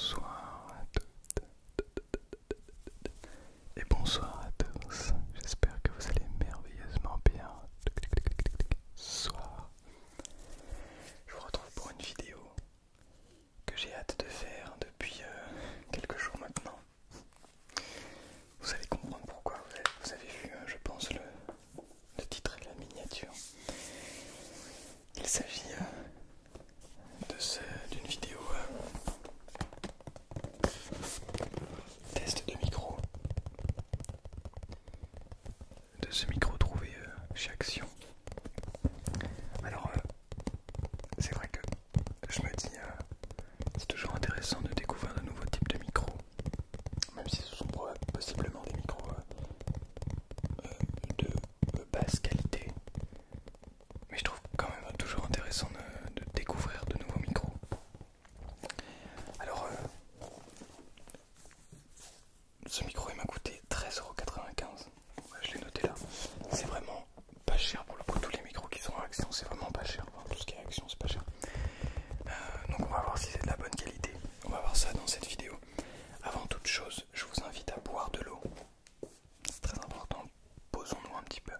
Bonsoir à toutes et bonsoir à tous. J'espère que vous allez merveilleusement bien. Ce soir, je vous retrouve pour une vidéo que j'ai hâte de faire depuis quelques jours maintenant. Vous allez comprendre pourquoi. Vous avez vu, je pense, le titre et la miniature. Il s'agit d'une vidéo test de micro, de ce micro trouvé chez Action. Alors c'est vrai que je me dis c'est toujours intéressant de découvrir de nouveaux types de micros, même si ce sont possiblement des micros de basse qualité, mais je trouve quand même toujours intéressant de découvrir de nouveaux micros. Alors ce micro il m'a coûté 13,95 €. Je l'ai noté là. C'est vraiment pas cher pour le coup. Tous les micros qui sont à Action, c'est vraiment pas cher. Enfin, tout ce qui est à Action, c'est pas cher. Donc on va voir si c'est de la bonne qualité. On va voir ça dans cette vidéo. Avant toute chose, je vous invite à boire de l'eau. C'est très important. Posons-nous un petit peu.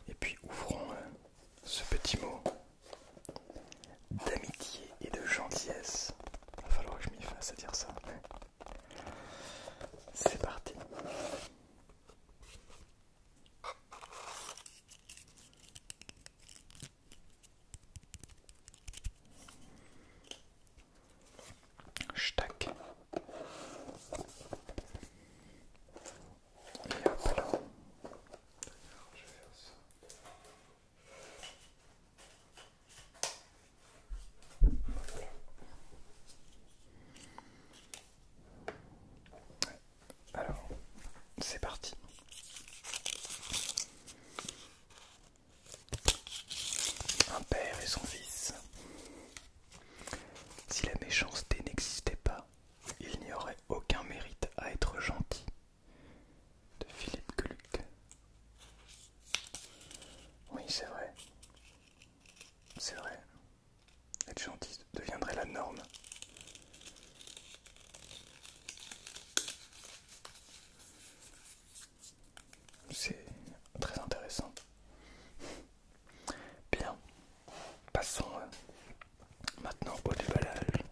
Et puis ouvrons ce petit mot d'amitié et de gentillesse. Il va falloir que je m'y fasse à dire ça. C'est parti. Ch'tac. Et hop là. Je vais faire ça. Alors, c'est parti. Un père et son fils. Si la méchanceté n'existait pas, il n'y aurait aucun mérite à être gentil. De Philippe Geluck. Oui, c'est vrai. C'est vrai. Être gentil deviendrait la norme. C'est très intéressant. Bien. Passons maintenant au déballage.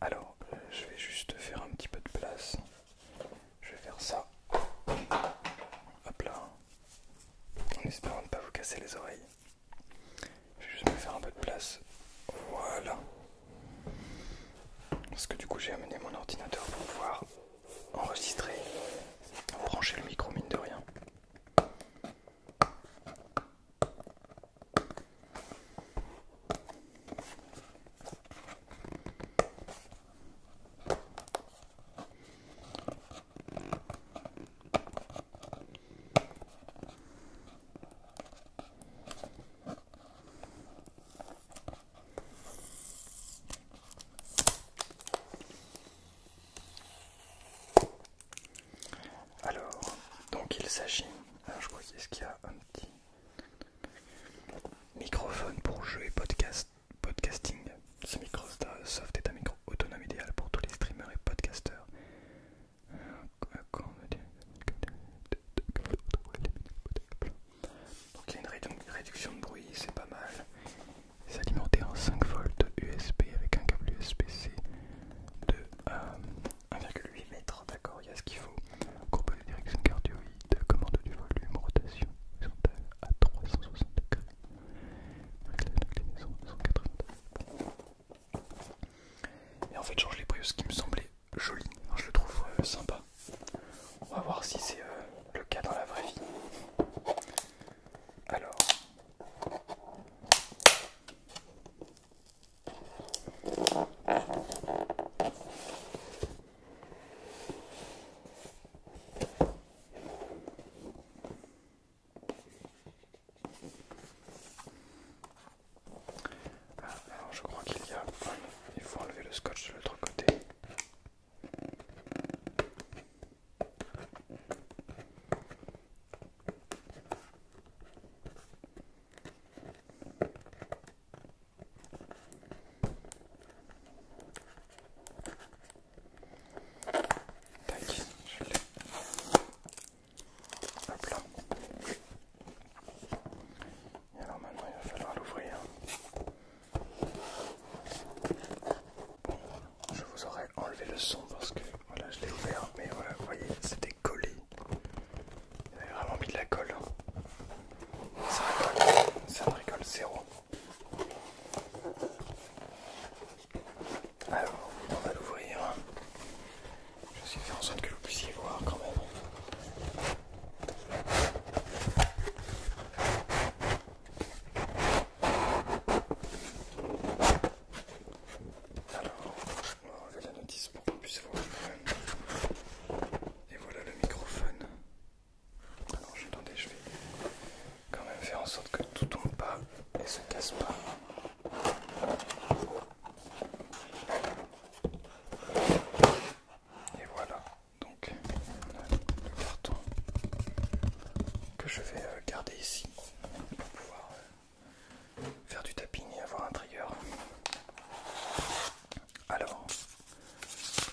Alors, je vais juste faire un petit peu de place. Je vais faire ça. Hop là. En espérant ne pas vous casser les oreilles. Je vais juste me faire un peu de place. Voilà. Parce que du coup j'ai amené mon ordinateur pour pouvoir enregistrer, brancher le micro mine de rien. Alors, donc le son parce que voilà, je l'ai ouvert, mais voilà, vous voyez, c'était collé. Il avait vraiment mis de la colle. Ça rigole zéro. Alors, on va l'ouvrir. Je suis fait en sorte que vous puissiez voir quand même. Alors, on va enlever la notice pour qu'on puisse voir quand même. Et voilà le microphone. Alors, attendez, je vais quand même faire en sorte que tout tombe pas et se casse pas. Et voilà, donc on a le carton que je vais garder ici pour pouvoir faire du tapping et avoir un trigger. Alors,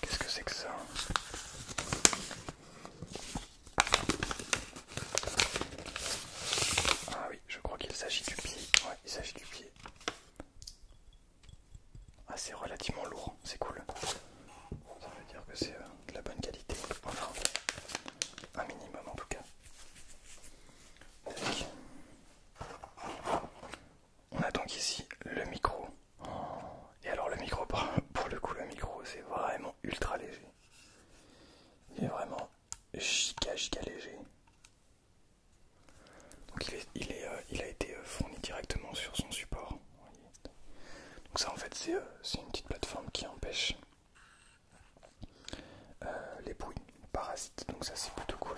qu'est-ce que c'est que ça? Ah oui, je crois qu'il s'agit du pied. Ouais, il s'agit du pied. Ah, c'est relativement lourd, c'est cool. Ça veut dire que c'est de la bonne qualité. Enfin, un minimum en tout cas. Tac. On a donc ici le micro. Et alors le micro, pour le coup, le micro, c'est vraiment ultra léger. Il est vraiment giga léger. Donc il a été fourni directement sur son support. Donc ça en fait c'est une petite plateforme qui empêche les bruits parasites. Donc ça c'est plutôt cool.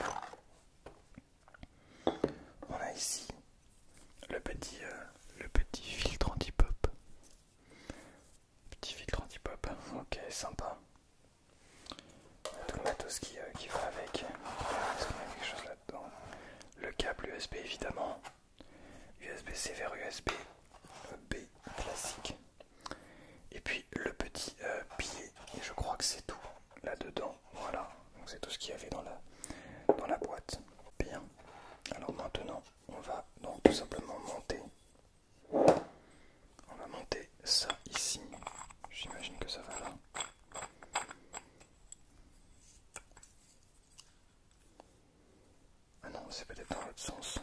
On a ici le petit filtre anti-pop. Petit filtre anti-pop. Ok, sympa. Tout le matos qui va avec. Est-ce qu'il y a quelque chose là-dedans? Le câble USB évidemment. USB-C vers USB-B classique. Et puis le petit pied. Et je crois que c'est tout là-dedans. Voilà. Donc c'est tout ce qu'il y avait dans la boîte. Bien. Alors maintenant, on va donc tout simplement monter. On va monter ça ici. J'imagine que ça va là. Ah non, c'est peut-être dans l'autre sens.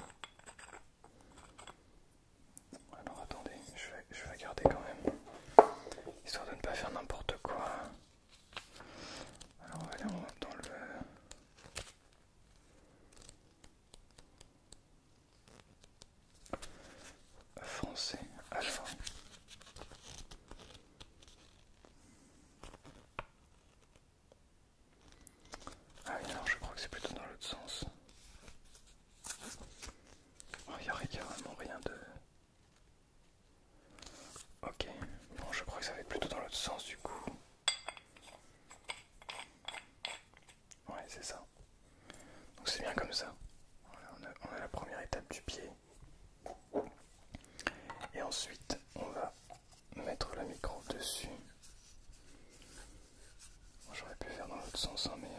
Alors attendez, je vais regarder quand même. Histoire de ne pas faire n'importe quoi. Alors on va aller dans le... français, alpha. Ah oui, non, je crois que c'est plutôt dans l'autre sens. Oh, il n'y a vraiment rien de... Ok, bon, je crois que ça va être plutôt dans l'autre sens du coup. Ouais, c'est ça. Donc c'est bien comme ça. Voilà, on a la première étape du pied. Et ensuite, on va mettre le micro dessus. Bon, j'aurais pu faire dans l'autre sens, hein, mais...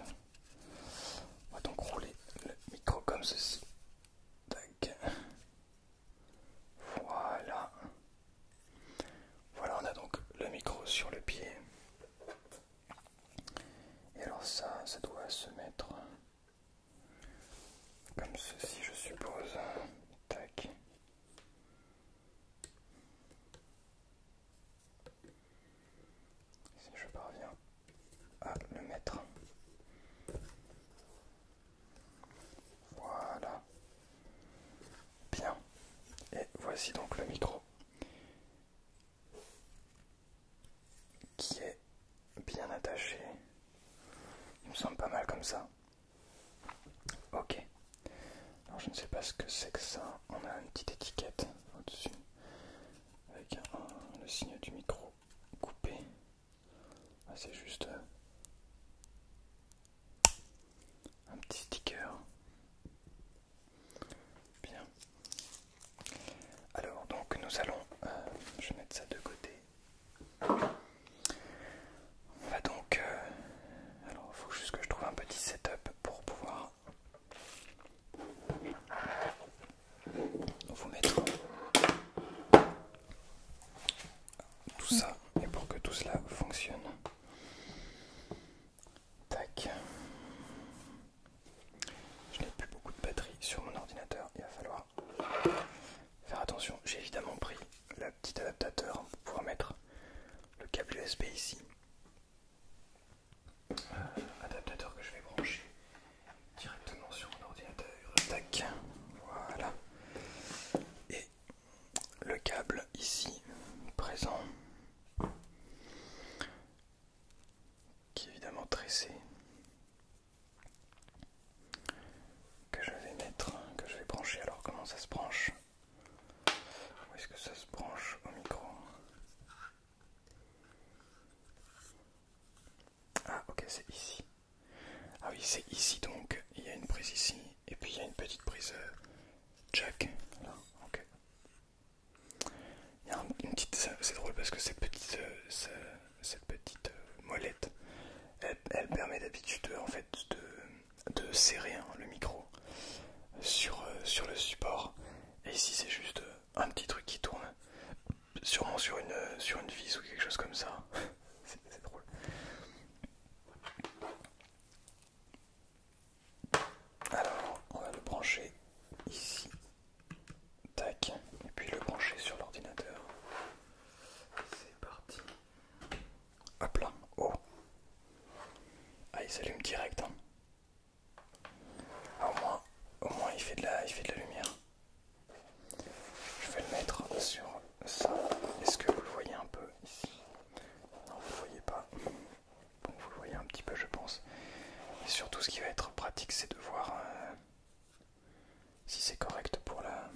on va donc rouler le micro comme ceci. Tac. Voilà. Voilà, on a donc le micro sur le pied. Et alors ça doit se mettre comme ceci, je suppose. Tac. Si je parviens à le mettre. Voilà. Bien. Et voici donc le micro qui est bien attaché. Il me semble pas mal comme ça. Ok. Alors je ne sais pas ce que c'est que ça. On a une petite étiquette au-dessus avec le signe du micro coupé. Ah, c'est juste un petit sticker. Bien. Alors donc nous allons, je vais mettre ça de côté. On va donc, alors il faut juste que je trouve un petit setup pour pouvoir vous mettre tout ça et pour que tout cela fonctionne. PC que je vais mettre, que je vais brancher. Alors comment ça se branche? Où est-ce que ça se branche au micro? Ah ok, c'est ici. Ah oui, c'est ici donc. Il y a une prise ici et puis il y a une petite prise jack. Là, ok. Il y a une petite, c'est drôle parce que cette petite molette, elle permet d'habitude en fait de serrer le micro sur le support. Et ici c'est juste un petit truc qui tourne, sûrement sur une vis ou quelque chose comme ça. C'est drôle. Alors on va le brancher ici, tac, et puis le brancher sur l'ordinateur. C'est parti. Hop là, oh. Ah, il s'allume direct, hein. Ah, au moins il fait de la lumière. Je vais le mettre sur ça. Est-ce que vous le voyez un peu ici? Non, vous le voyez pas. Bon, vous le voyez un petit peu, je pense. Et surtout, ce qui va être pratique, c'est de voir si c'est correct pour la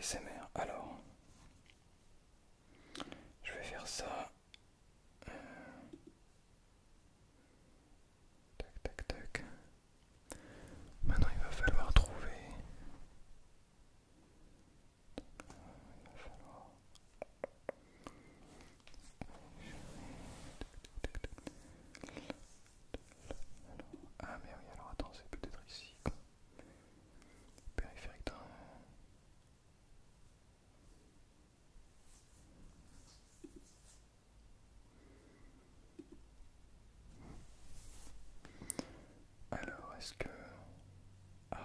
SMR. Alors, je vais faire ça. Tac, tac, tac. Maintenant, il va falloir trouver. Ah mais oui, alors attends, c'est peut-être ici. Périphérique d'un... Alors, est-ce que... Ah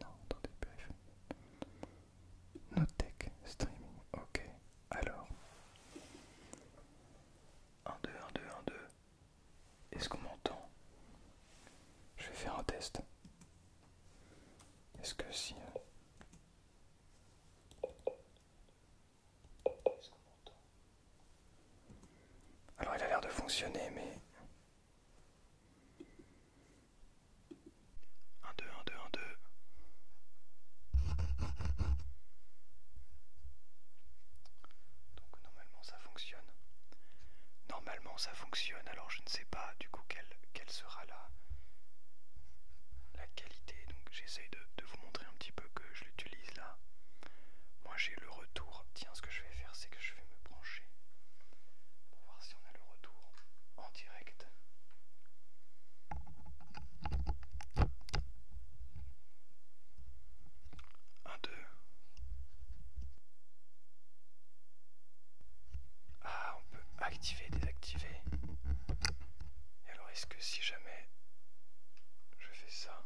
non, attendez, périphérique. Notech streaming, ok. Alors... 1, 2, 1, 2, 1, 2. Est-ce qu'on m'entend? Je vais faire un test. Est-ce que si... Est-ce qu'on m'entend? Alors il a l'air de fonctionner, mais... 1, 2, 1, 2, 1, 2. Donc normalement ça fonctionne. Normalement ça fonctionne, alors je ne sais pas du coup quelle sera la qualité. Donc j'essaye de vous montrer un petit peu que je l'utilise là. Moi j'ai le retour. Tiens, ce que je vais faire, c'est que je vais me brancher pour voir si on a le retour en direct. 1, 2. Ah, on peut activer, désactiver. Et alors est-ce que si jamais je fais ça...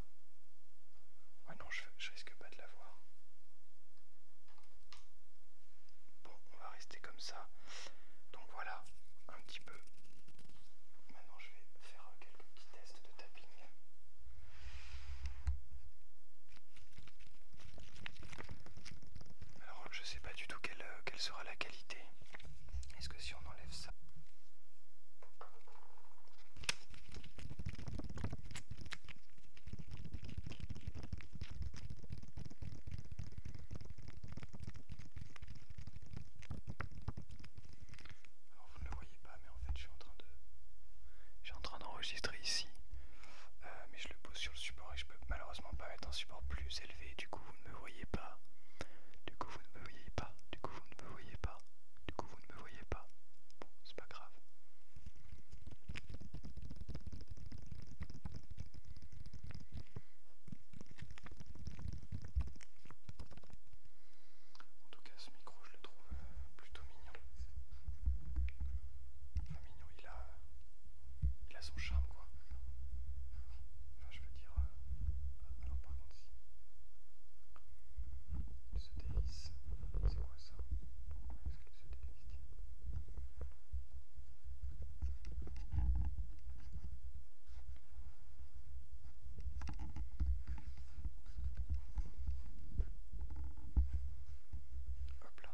Ouais non, je risque pas de l'avoir. Bon, on va rester comme ça. Donc voilà, un petit peu. Maintenant je vais faire quelques petits tests de tapping. Alors je sais pas du tout quelle sera la qualité. Est-ce que si on enlève ça... Alors vous ne le voyez pas, mais en fait je suis en train d'enregistrer ici. Mais je le pose sur le support et je peux malheureusement pas mettre un support plus élevé. Du coup vous ne me voyez pas. Du coup vous ne me voyez pas. Du coup vous ne me voyez pas. Du coup vous ne me voyez pas. Bon, c'est pas grave. En tout cas ce micro je le trouve plutôt mignon. Enfin mignon, il a son charme quoi. Enfin je veux dire... alors par contre il se dévisse. C'est quoi ça? Pourquoi est-ce qu'il se dévisse? Hop là.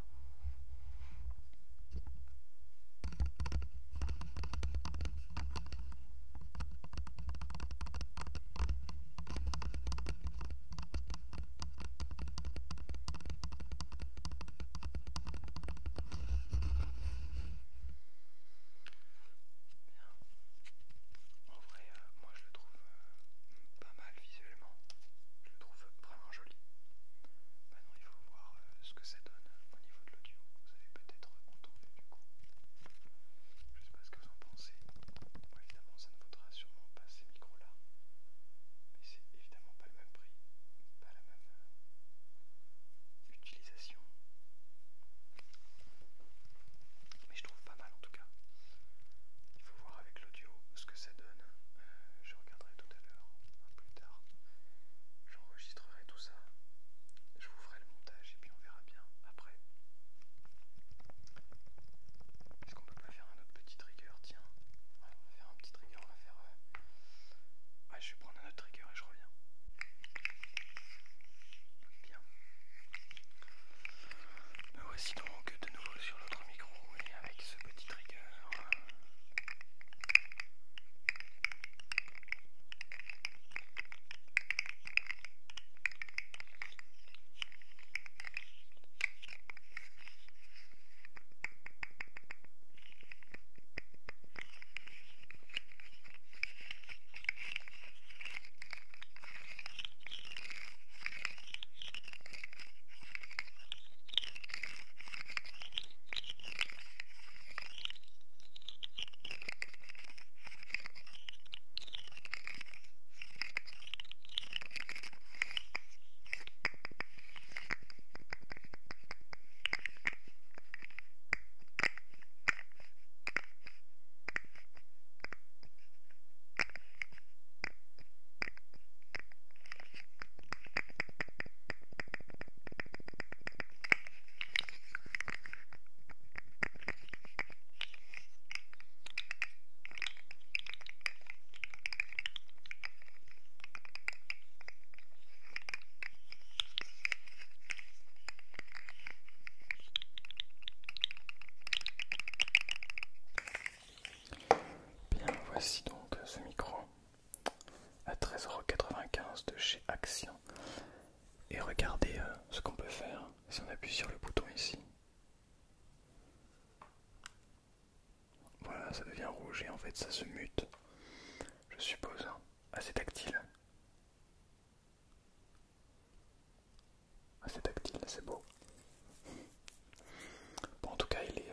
voici donc ce micro à 13,95 € de chez Action. Et regardez ce qu'on peut faire si on appuie sur le bouton ici. Voilà, ça devient rouge et en fait ça se mute, je suppose, assez tactile. Assez tactile, c'est beau. Bon, en tout cas, il est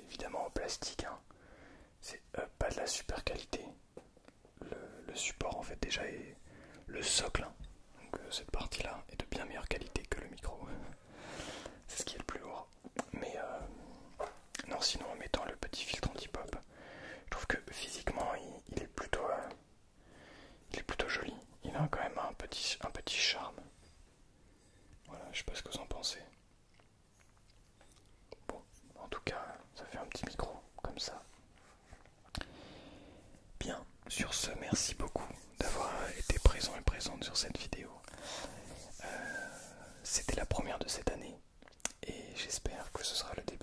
évidemment en plastique, hein. C'est pas de la super qualité. Le support en fait déjà est le socle, hein. Donc cette partie là est de bien meilleure qualité que le micro. C'est ce qui est le plus lourd. Mais non, sinon en mettant le petit filtre anti-pop, je trouve que physiquement il est plutôt joli. Il a quand même un petit charme. Voilà, je sais pas ce que vous en pensez. Bon, en tout cas, ça fait un petit micro comme ça. Bien, sur ce, merci beaucoup d'avoir été présent et présente sur cette vidéo. C'était la première de cette année et j'espère que ce sera le début